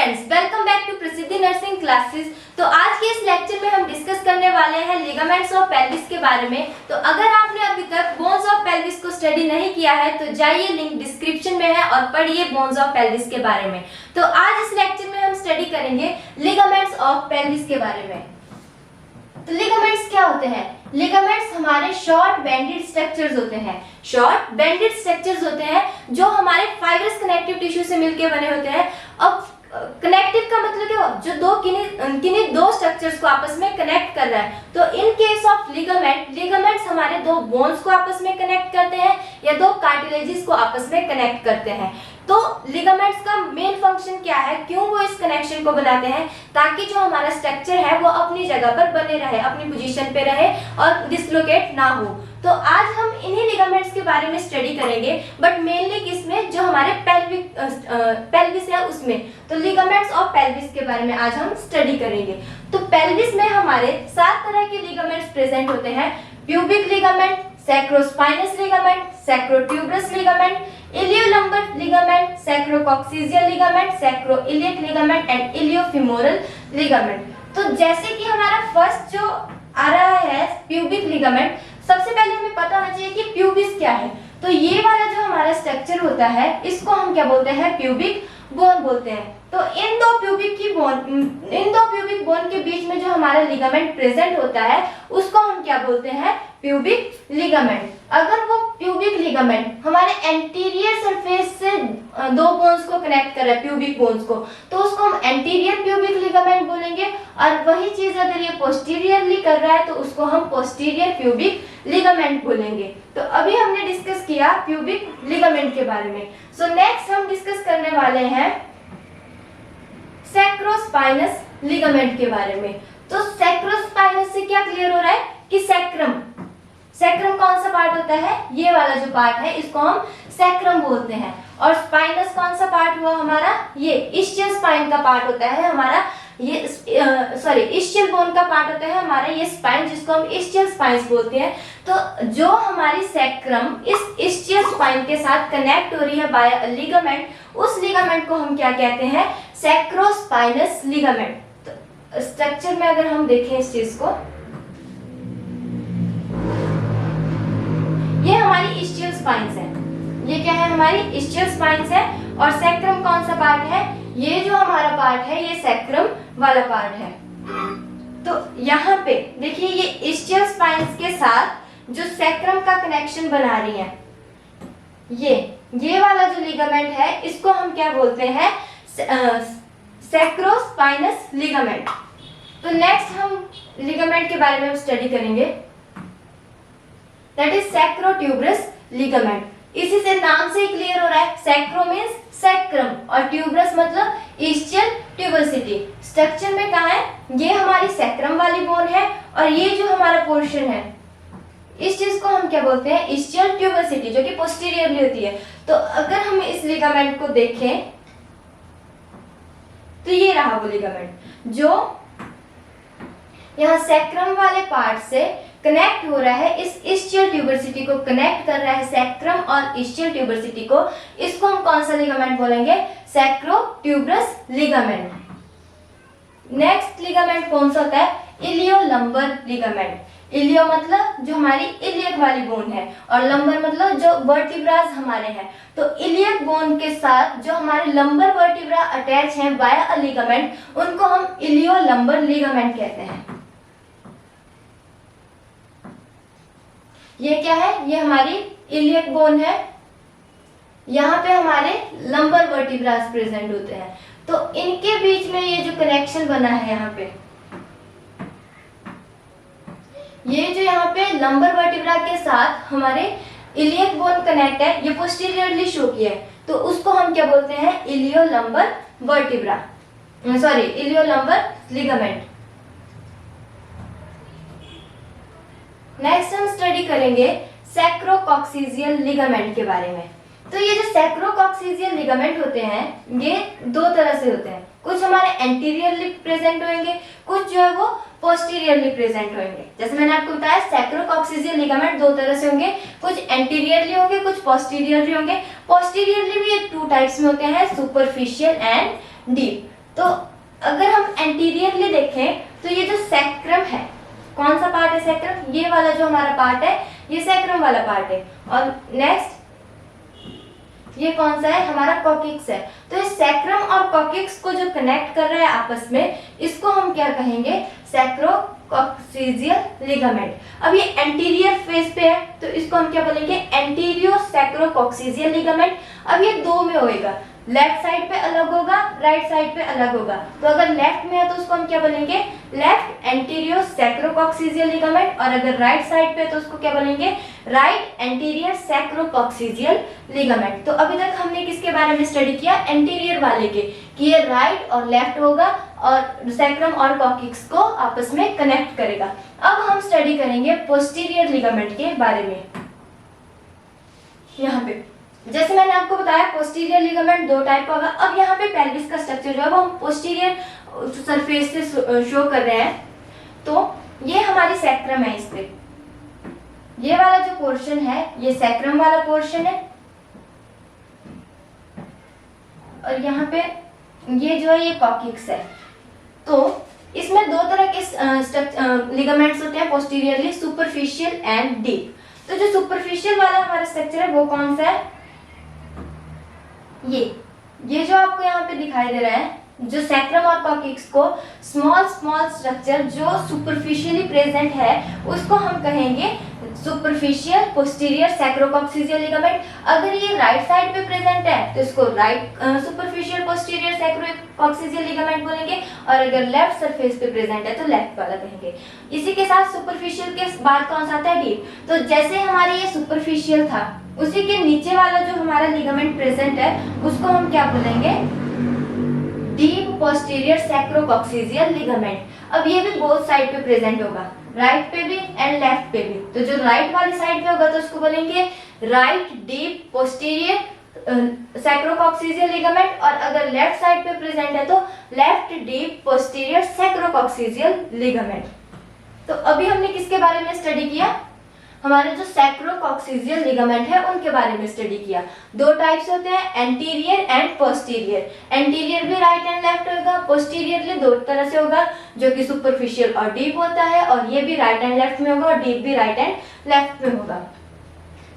Friends, welcome back to प्रसिद्धि nursing classes. तो आज के इस लेक्चर में हम डिस्कस करने वाले हैं लिगामेंट्स ऑफ पेल्विस के बारे में। तो अगर आपने अभी तक बोन्स ऑफ पेल्विस को स्टडी नहीं किया है तो जाइए, लिंक डिस्क्रिप्शन में है और पढ़िए बोन्स ऑफ पेल्विस के बारे में। तो आज इस लेक्चर में हम स्टडी करेंगे लिगामेंट्स ऑफ पेल्विस के बारे में। तो लिगामेंट्स क्या होते हैं? लिगामेंट्स हमारे शॉर्ट बेंडेड स्ट्रक्चर्स होते हैं। शॉर्ट बेंडेड स्ट्रक्चर्स होते हैं जो हमारे फाइब्रस कनेक्टिव टिश्यू से मिलकर बने होते हैं। अब कनेक्टिव का मतलब क्या? जो दो किन्हीं दो स्ट्रक्चर्स को आपस में कनेक्ट कर रहा है। तो इन केस ऑफ लिगामेंट्स हमारे दो बोन्स को आपस में कनेक्ट करते हैं या दो कार्टिलेजेस को आपस में कनेक्ट करते हैं। तो लिगामेंट्स का मेन फंक्शन क्या है, क्यों वो इस कनेक्शन को बनाते हैं? ताकि जो हमारा स्ट्रक्चर है वो अपनी जगह पर बने रहे, अपनी पोजीशन पे रहे और डिसलोकेट ना हो। तो आज हम इन्हीं लिगामेंट्स के बारे में स्टडी करेंगे, बट मेनली किसमें? जो हमारे पेल्विस है उसमें। तो लिगामेंट्स ऑफ पेल्विस के बारे में आज हम स्टडी करेंगे। तो पेल्विस में हमारे 7 तरह के लिगामेंट्स प्रेजेंट होते हैं। Pubic ligament, sacrospinous ligament, sacrotuberous ligament, iliolumbar ligament, sacrococcygeal ligament, sacroiliac ligament and iliofemoral ligament. तो जैसे कि हमारा फर्स्ट जो आ रहा है प्यूबिक लिगामेंट, सबसे पहले हमें पता होना चाहिए कि प्यूबिस क्या है। तो ये वाला जो हमारा स्ट्रक्चर होता है इसको हम क्या बोलते हैं? प्यूबिक बोन बोलते हैं। तो इन दो प्यूबिक बोन के बीच में जो हमारा लिगामेंट प्रेजेंट होता है उसको हम क्या बोलते हैं? Pubic ligament. अगर वो प्यूबिक लिगामेंट हमारे एंटीरियर सरफेस से दो बोन्स को कनेक्ट कर रहा है, प्यूबिक बोन्स को, तो उसको हम एंटीरियर प्यूबिक लिगामेंट बोलेंगे। और वही चीज अगर ये पोस्टीरियरली कर रहा है तो उसको हम पोस्टीरियर प्यूबिक लिगामेंट बोलेंगे। तो अभी हमने डिस्कस किया प्यूबिक लिगामेंट के बारे में। सो नेक्स्ट हम डिस्कस करने वाले हैं सैक्रोस्पाइनस लिगामेंट के बारे में। तो सैक्रोस्पाइनस से क्या क्लियर हो रहा है कि सैक्रम कौन सा पार्ट होता है? ये वाला जो पार्ट है इसको हम सैक्रम बोलते हैं। और स्पाइनस कौन सा पार्ट हुआ हमारा? ये इस्चियल स्पाइन का पार्ट होता है हमारा, ये इस्चियल बोन का पार्ट होता है हमारा ये स्पाइन, जिसको हम इस्चियल स्पाइन्स बोलते हैं। तो जो हमारी सैक्रम इस इस्चियल स्पाइन के साथ कनेक्ट हो रही है बाय लिगामेंट, उस लिगामेंट को हम क्या कहते हैं? सैक्रोस्पाइनस लिगामेंट। तो स्ट्रक्चर में अगर हम देखें इस चीज को, ये हमारी इस्चियल स्पाइन्स है। ये क्या है? हमारी इस्चियल स्पाइन्स है। और सैक्रम कौन सा पार्ट है? ये जो हमारा पार्ट है ये सैक्रम वाला पार्ट है। तो यहाँ पे देखिए, ये इस्चियल स्पाइन्स के साथ जो सैक्रम का कनेक्शन बना रही है, ये वाला जो लिगामेंट है इसको हम क्या बोलते हैं? सैक्रोस्पाइनस लिगामेंट। तो नेक्स्ट हम लिगामेंट के बारे में हम स्टडी करेंगे, दैट इज सैक्रोट्यूबरस लिगामेंट। इसी से नाम से ही क्लियर हो रहा है, सैक्रो मींस सैक्रम और ट्यूबरस मतलब इस्चियल ट्यूबरसिटी। स्ट्रक्चर में कहाँ है? ये हमारी सैक्रम वाली बोन है और ये जो हमारा पोर्शन है इस चीज को हम क्या बोलते हैं? इस्चियल ट्यूबरसिटी, जो कि पोस्टीरियरली होती है। तो अगर हम इस लिगामेंट को देखें तो ये रहा वो लिगामेंट जो यहाँ सैक्रम वाले पार्ट से कनेक्ट हो रहा है, इस इस्चियल ट्यूबरसिटी को कनेक्ट कर रहा है सैक्रम और इस्चियल ट्यूबरसिटी को। इसको हम कौन सा लिगामेंट बोलेंगे? Sacrotuberous ligament. नेक्स्ट लिगामेंट कौन सा होता है? इलियोलंबर लिगामेंट। इलियो मतलब जो हमारी इलियक वाली बोन है और लंबर मतलब जो वर्टिब्रास हमारे हैं। तो इलियक बोन के साथ जो हमारे लंबर वर्टिब्रा अटैच हैं बाय अ लिगामेंट, उनको हम इलियोलंबर लिगामेंट कहते हैं। ये क्या है? ये हमारी इलियक बोन है। यहाँ पे हमारे लंबर वर्टिब्रास प्रेजेंट होते हैं। तो इनके बीच में ये जो कनेक्शन बना है यहाँ पे, ये जो यहाँ पे लंबर वर्टिब्रा के साथ हमारे इलियक बोन कनेक्ट है, ये पोस्टीरियरली शो किया है, तो उसको हम क्या बोलते हैं? इलियोलंबर वर्टिब्रा, इलियोलंबर लिगामेंट। नेक्स्ट हम स्टडी करेंगे सैक्रोकॉक्सिजियल लिगामेंट के बारे में। तो ये जो सैक्रोकॉक्सिजियल लिगामेंट होते हैं ये दो तरह से होते हैं। कुछ हमारे एंटीरियरली प्रेजेंट होंगे, कुछ जो है वो पोस्टीरियरली प्रेजेंट होंगे। जैसे मैंने आपको बताया सैक्रोकॉक्सिजियल लिगामेंट दो तरह से होंगे, कुछ एंटीरियरली होंगे, कुछ पोस्टीरियरली होंगे। पोस्टीरियरली भी ये 2 टाइप्स में होते हैं, सुपरफिशियल एंड डीप। तो अगर हम एंटीरियरली देखें तो ये जो सैक्रम है, कौन सा पार्ट है सैक्रम, ये वाला जो हमारा पार्ट है ये सैक्रम वाला पार्ट है। और नेक्स्ट ये कौन सा है, हमारा कॉकिक्स है। तो इस सैक्रम और कॉकिक्स को जो कनेक्ट कर रहा है आपस में, इसको हम क्या कहेंगे, सैक्रोकॉक्सिजियल लिगामेंट। अब ये एंटीरियर फेस पे है तो इसको हम क्या बोलेंगे, एंटीरियो सैक्रोकॉक्सिजियल लिगामेंट। अब ये दो में होएगा, लेफ्ट साइड पे अलग होगा, राइट साइड पे अलग होगा। तो अगर लेफ्ट में है तो उसको हम क्या बोलेंगे, लेफ्ट एंटीरियो सैक्रोकॉक्सिजियल लिगामेंट, और अगर राइट साइड पे तो उसको क्या बोलेंगे, राइट एंटीरियर सैक्रोकॉक्सिजियल लिगामेंट। तो अभी तक हमने किसके बारे में स्टडी किया, एंटीरियर वाले के, कि ये राइट और लेफ्ट होगा और सैक्रम और कॉकिक्स को आपस में कनेक्ट करेगा। अब हम स्टडी करेंगे पोस्टीरियर लिगामेंट के बारे में। यहाँ पे जैसे मैंने आपको बताया पोस्टीरियर लिगामेंट दो टाइप का होगा। अब यहाँ पे पेल्विस का स्ट्रक्चर जो है वो हम पोस्टीरियर सरफेस से शो कर रहे हैं। तो ये हमारी सैक्रम है, इस पे ये वाला जो पोर्शन है ये सैक्रम वाला पोर्शन है, और यहाँ पे ये जो है ये कॉकिक्स है। तो इसमें दो तरह के लिगामेंट्स होते हैं पोस्टीरियरली, सुपरफिशियल एंड डीप। तो जो सुपरफिशियल वाला हमारा स्ट्रक्चर है वो कौन सा है, ये जो आपको यहाँ पे दिखाई दे रहा है, जो सैक्रम और कॉकिक्स को स्मॉल स्ट्रक्चर जो सुपरफिशियली प्रेजेंट है उसको हम कहेंगे सुपरफिशियल पोस्टीरियर सैक्रोकॉक्सिजियल लिगामेंट। अगर ये राइट साइड पे प्रेजेंट है तो इसको राइट सुपरफिशियल पोस्टीरियर सैक्रोकॉक्सिजियल लिगामेंट बोलेंगे, और अगर लेफ्ट सरफेस पे प्रेजेंट है तो लेफ्ट वाला कहेंगे। इसी के साथ सुपरफिशियल के बाद कौन सा आता है, डीप। तो जैसे हमारे ये सुपरफिशियल था, उसी के नीचे वाला जो हमारा लिगामेंट प्रेजेंट है उसको हम क्या बोलेंगे, डीप पोस्टीरियर सैक्रोकॉक्सिजियल लिगामेंट। अब ये भी बोथ साइड पे प्रेजेंट होगा, राइट पे भी एंड लेफ्ट पे भी। तो जो राइट वाली साइड पे होगा तो उसको बोलेंगे राइट डीप पोस्टीरियर सैक्रोकॉक्सिजियल लिगामेंट, और अगर लेफ्ट साइड पे प्रेजेंट है तो लेफ्ट डीप पोस्टीरियर सैक्रोकॉक्सिजियल लिगामेंट। तो अभी हमने किसके बारे में स्टडी किया, हमारे जो सैक्रोकॉक्सिजियल लिगामेंट है उनके बारे में स्टडी किया। दो टाइप्स होते हैं, एंटीरियर एंड पोस्टीरियर। एंटीरियर भी राइट एंड लेफ्ट होगा, पोस्टीरियरली दो तरह से होगा, जो कि सुपरफिशियल और डीप होता है, और ये भी राइट एंड लेफ्ट में होगा और डीप भी राइट एंड लेफ्ट में होगा।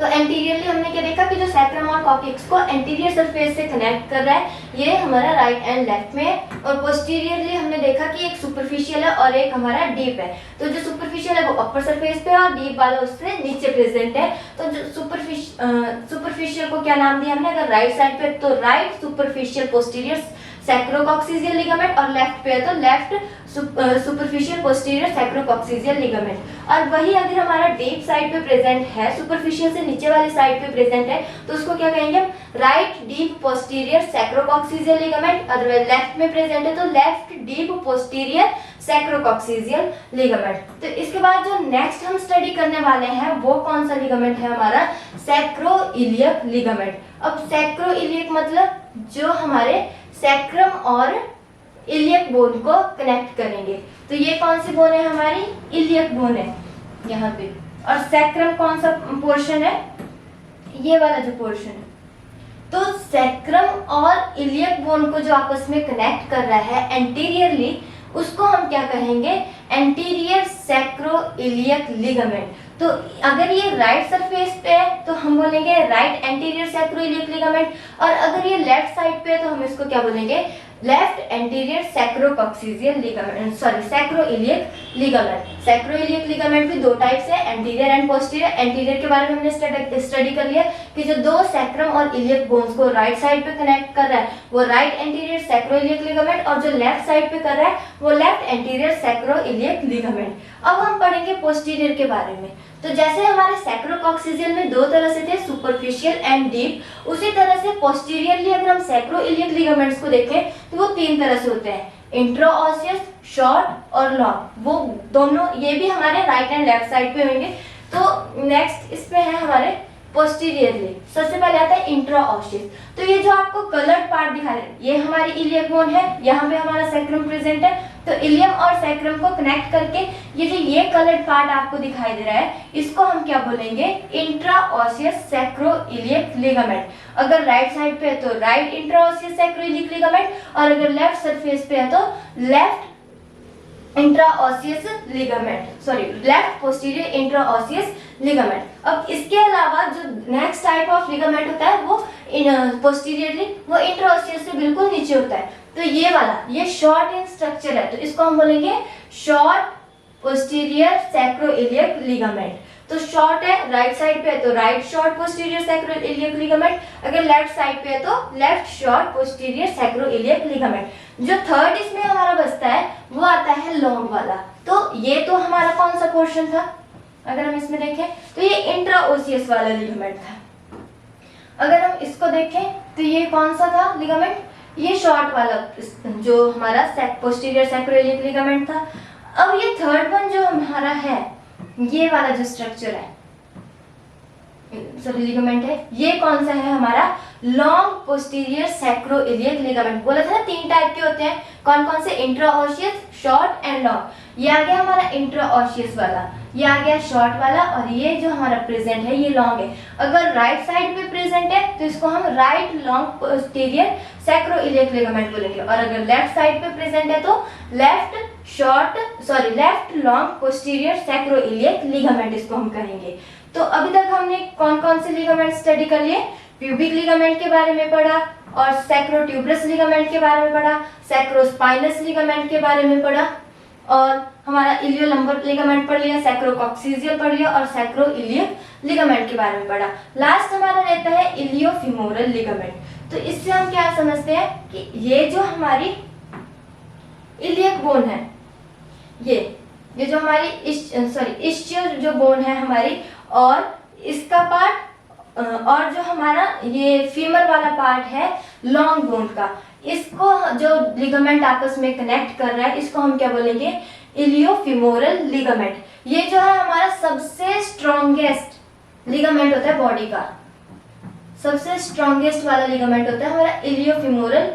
तो एंटीरियरली हमने क्या देखा कि जो सैक्रम और कॉकिक्स को एंटीरियर सरफेस से कनेक्ट कर रहा है ये हमारा राइट एंड लेफ्ट में है, और पोस्टीरियरली हमने देखा कि एक सुपरफिशियल है और एक हमारा डीप है। तो जो सुपरफिशियल है वो अपर सरफेस पे है और डीप वाला उससे नीचे प्रेजेंट है। तो जो सुपरफिशियल को क्या नाम दिया हमने, अगर राइट साइड पे तो राइट सुपरफिशियल पोस्टीरियर सैक्रोकॉक्सिजियल लिगामेंट, और लेफ्ट पे है तो लेफ्ट सुपरफिशियल पोस्टीरियर सैक्रोकॉक्सिजियल लिगामेंट। और वही अगर हमारा डीप साइड पे प्रेजेंट है, सुपरफिशियल से नीचे वाली साइड पे प्रेजेंट है, तो उसको क्या कहेंगे, राइट डीप पोस्टीरियर सैक्रोकॉक्सिजियल लिगामेंट। और लेफ्ट में प्रेजेंट है तो लेफ्ट डीप पोस्टीरियर सैक्रोकॉक्सिजियल लिगामेंट। तो इसके बाद जो नेक्स्ट हम स्टडी करने वाले हैं वो कौन सा लिगामेंट है, हमारा सैक्रोइलियक लिगामेंट। अब सैक्रोइलियक मतलब जो हमारे सैक्रम और इलियक बोन को कनेक्ट करेंगे। तो ये कौन सी बोन है, हमारी इलियक बोन है यहाँ पे। और सैक्रम कौन सा पोर्शन है, ये वाला जो पोर्शन है। तो सैक्रम और इलियक बोन को जो आपस में कनेक्ट कर रहा है एंटीरियरली, उसको हम क्या कहेंगे, एंटीरियर सैक्रोइलियक लिगामेंट। तो अगर ये राइट सरफेस पे है तो हम बोलेंगे राइट एंटीरियर सैक्रोइलियक लिगामेंट, और अगर ये लेफ्ट साइड पे है तो हम इसको क्या बोलेंगे, left anterior sacrococcygeal ligament, sorry sacroiliac ligament. Sacroiliac ligament भी दो टाइप से, एंटीरियर एंड पोस्टीरियर। एंटीरियर के बारे में हमने स्टडी कर लिया कि जो दो सैक्रम और इलियक बोन्स को राइट साइड पे कनेक्ट कर रहा है वो राइट एंटीरियर सैक्रोइलियक लिगामेंट, और जो लेफ्ट साइड पे कर रहा है वो लेफ्ट एंटीरियर सैक्रोइलियक लिगामेंट। अब हम पढ़ेंगे पोस्टीरियर के बारे में। तो जैसे हमारे सैक्रोकॉक्सिजियल में दो तरह से थे, सुपरफिशियल एंड डीप, उसी तरह से पोस्टीरियरली अगर हम सैक्रोइलियक लिगामेंट्स को देखें तो वो तीन तरह से होते हैं, इंट्राओसियस, शॉर्ट और लॉन्ग। वो दोनों ये भी हमारे राइट एंड लेफ्ट साइड पे होंगे। तो नेक्स्ट इसमें है हमारे पोस्टीरियरली, सबसे पहले आता है इंट्राओसियस। तो ये जो आपको कलर्ड पार्ट दिखा रहे हैं ये हमारी इलियक बोन है, यहाँ पे हमारा सैक्रम प्रेजेंट है, तो इलियम और सैक्रम को कनेक्ट करके ये जो ये कलर्ड पार्ट आपको दिखाई दे रहा है, इसको हम क्या बोलेंगे, इंट्राओसियस सैक्रोइलियक लिगामेंट। अगर राइट साइड पे है तो राइट इंट्राओसियस सैक्रोइलियक लिगामेंट, और अगर लेफ्ट सरफेस पे है तो left interosseous ligament, sorry left posterior interosseous ligament. अब इसके अलावा जो नेक्स्ट टाइप ऑफ लिगामेंट होता है वो पोस्टीरियरली, वो इंट्राओसियस से बिल्कुल नीचे होता है। तो ये वाला, ये शॉर्ट इन स्ट्रक्चर है, तो इसको हम बोलेंगे शॉर्ट पोस्टीरियर सैक्रोइलियक लिगामेंट। तो शॉर्ट है, राइट साइड पे है तो right short posterior sacroiliac ligament, अगर लेफ्ट साइड पे है तो left short posterior sacroiliac ligament. जो थर्ड इसमें हमारा बचता है वो आता है लॉन्ग वाला। तो ये तो हमारा कौन सा पोर्शन था, अगर हम इसमें देखें तो ये इंट्राओसियस वाला लिगामेंट था। अगर हम इसको देखें तो ये कौन सा था लिगामेंट, ये शॉर्ट वाला जो हमारा पोस्टीरियर सैक्रोइलियक लिगामेंट था। अब ये थर्ड वन जो हमारा है, ये वाला जो स्ट्रक्चर है, सॉरी लिगामेंट है, ये कौन सा है हमारा, लॉन्ग पोस्टीरियर सैक्रोइलियक लिगामेंट। बोला था ना 3 टाइप के होते हैं, कौन कौन से, इंट्राओसियस, शॉर्ट एंड लॉन्ग। ये आ गया हमारा इंट्राओसियस वाला, ये आ गया शॉर्ट वाला, और ये जो हमारा प्रेजेंट है ये लॉन्ग है। अगर राइट साइड पे प्रेजेंट है तो इसको हम right long posterior sacroiliac ligament बोलेंगे, और अगर लेफ्ट साइड पे प्रेजेंट है तो left long posterior sacroiliac ligament इसको हम कहेंगे। तो अभी तक हमने कौन कौन से लिगामेंट स्टडी कर लिए, प्यूबिक लिगामेंट के बारे में पढ़ा, और सैक्रोट्यूबरस लिगामेंट के बारे में पढ़ा, सैक्रोस्पाइनस लिगामेंट के बारे में पढ़ा, और हमारा इलियोलंबर लिगामेंट पढ़ लिया, सैक्रोकॉक्सिजियल पढ़ लिया, और सैक्रोइलियक लिगामेंट के बारे में पढ़ा। लास्ट हमारा रहता है इलियोफिमोरल लिगामेंट। तो इससे हम क्या समझते हैं कि ये जो हमारी इलियक बोन है, ये जो हमारी इस्चियल जो बोन है हमारी, और इसका पार्ट, और जो हमारा ये फीमर वाला पार्ट है लॉन्ग बोन का, इसको जो लिगामेंट आपस में कनेक्ट कर रहा है, इसको हम क्या बोलेंगे, इलियोफिमोरल लिगामेंट। ये जो है हमारा सबसे स्ट्रॉन्गेस्ट लिगामेंट होता है बॉडी का, सबसे स्ट्रॉन्गेस्ट वाला लिगामेंट होता है हमारा इलियोफिमोरल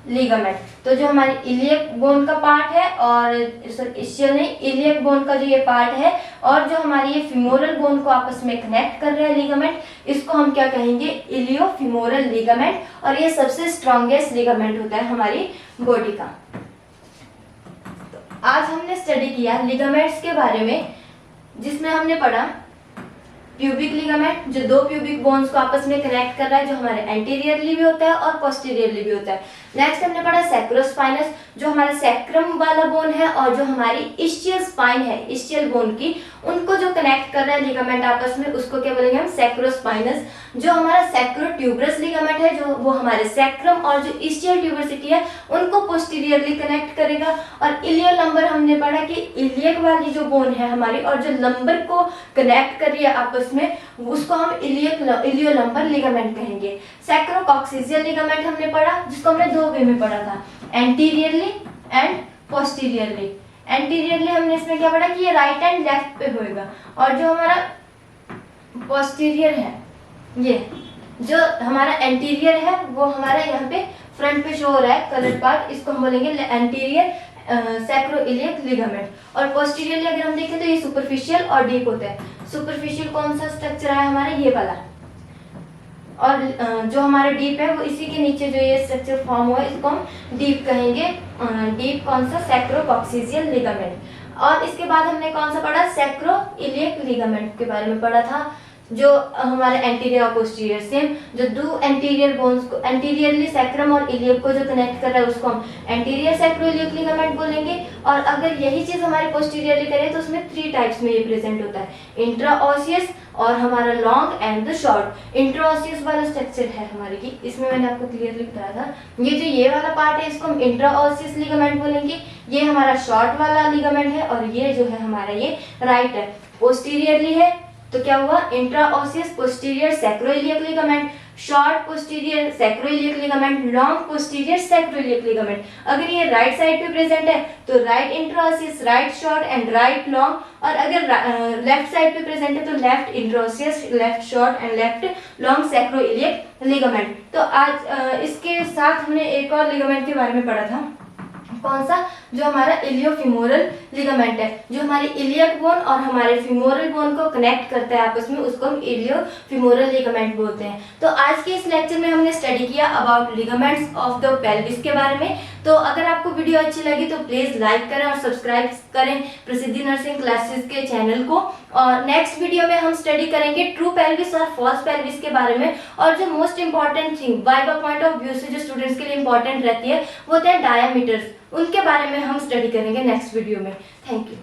लिगामेंट। तो जो हमारी इलियक बोन का पार्ट है, और इस्चियल नहीं, इलियक बोन का जो ये पार्ट है, और जो हमारी ये फिमोरल बोन को आपस में कनेक्ट कर रहा है लिगामेंट, इसको हम क्या कहेंगे, इलियोफिमोरल लिगामेंट। और ये सबसे स्ट्रॉन्गेस्ट लिगामेंट होता है हमारी बॉडी का। तो आज हमने स्टडी किया लिगामेंट्स के बारे में, जिसमें हमने पढ़ा प्यूबिक लिगामेंट, जो 2 प्यूबिक बोन्स को आपस में कनेक्ट कर रहा है, जो हमारे एंटीरियरली भी होता है और पोस्टीरियरली भी होता है। नेक्स्ट हमने पढ़ा सैक्रोस्पाइनस, जो हमारा सैक्रम वाला बोन है, और जो हमारी इस्चियल स्पाइन है, इस्चियल बोन की, उनको जो कनेक्ट कर रहा है लिगामेंट आपस में, उसको क्या बोलेंगे हम, सैक्रोस्पाइनस। जो हमारा सैक्रोट्यूबरस लिगामेंट है, जो वो हमारे सैक्रम और जो इस्चियल ट्यूबरसिटी है उनको पोस्टीरियरली कनेक्ट करेगा। और इलियोलंबर हमने पढ़ा कि इलियक वाली जो बोन है हमारी, और जो लंबर को कनेक्ट कर रही है आपस में, उसको हम इलियोलंबर लिगामेंट कहेंगे। सैक्रोकॉक्सिजियल लिगामेंट हमने पढ़ा, जिसको हमने 2 वे में पढ़ा था, एंटीरियरली एंड पोस्टीरियरली। एंटीरियरली हमने इसमें क्या पढ़ा कि ये राइट एंड लेफ्ट पे होएगा, और जो हमारा पोस्टीरियर है, ये जो हमारा एंटीरियर है वो हमारा यहाँ पे फ्रंट पे शो हो रहा है कलर पार्ट, इसको हम बोलेंगे एंटीरियर सैक्रोइलियक लिगामेंट। और पोस्टीरियरली अगर हम देखें तो ये सुपरफिशियल और डीप होता है। सुपरफिशियल कौन सा स्ट्रक्चर है हमारा, ये वाला, और जो हमारा डीप है वो इसी के नीचे जो ये स्ट्रक्चर फॉर्म हुआ है, इसको हम डीप कहेंगे। डीप कौन सा, सैक्रोकॉक्सिजियल लिगामेंट। और इसके बाद हमने कौन सा पढ़ा, सैक्रोइलियक लिगामेंट के बारे में पढ़ा था, जो हमारे एंटीरियर और पोस्टीरियर सेम, जो 2 एंटीरियर बोन्स को एंटीरियरली सैक्रम और इलियक को जो कनेक्ट कर रहा है उसको हम एंटीरियर सैक्रोइलियक लिगामेंट बोलेंगे। और अगर यही चीज हमारी पोस्टीरियरली करें तो उसमें 3 टाइप्स में ये प्रेजेंट होता है, इंट्राओसियस, और हमारा लॉन्ग एंड द शॉर्ट। इंट्राओसियस वाला स्ट्रक्चर है हमारे की, इसमें मैंने आपको क्लियरली बताया था, ये जो ये वाला पार्ट है इसको हम इंट्राओसियस लिगामेंट बोलेंगे। ये हमारा शॉर्ट वाला लिगामेंट है, और ये जो है हमारा ये राइट है। पोस्टीरियरली है तो क्या हुआ, interosseous posterior sacroiliac ligament, short posterior sacroiliac ligament, long posterior sacroiliac ligament. अगर ये राइट साइड पे प्रेजेंट है तो right interosseous, right short and right long, और अगर लेफ्ट साइड पे प्रेजेंट है तो left interosseous, left short and left long sacroiliac ligament. तो आज इसके साथ हमने एक और लिगामेंट के बारे में पढ़ा था, कौन सा, जो हमारा इलियोफिमोरल लिगामेंट है, जो हमारी इलियक बोन और हमारे फिमोरल बोन को कनेक्ट करता है आपस में, उसको हम इलियोफिमोरल लिगामेंट बोलते हैं। तो आज के इस लेक्चर में हमने स्टडी किया about ligaments of the pelvis के बारे में। तो अगर आपको वीडियो अच्छी लगी तो प्लीज लाइक करें और सब्सक्राइब करें प्रसिद्धि नर्सिंग क्लासेस के चैनल को। और नेक्स्ट वीडियो में हम स्टडी करेंगे ट्रू पेल्विस और फॉल्स पेल्विस के बारे में, और जो most important thing viva point of view से जो स्टूडेंट्स के लिए इंपॉर्टेंट रहती है वो होते हैं डायामीटर्स, उनके बारे में हम स्टडी करेंगे नेक्स्ट वीडियो में। Thank you.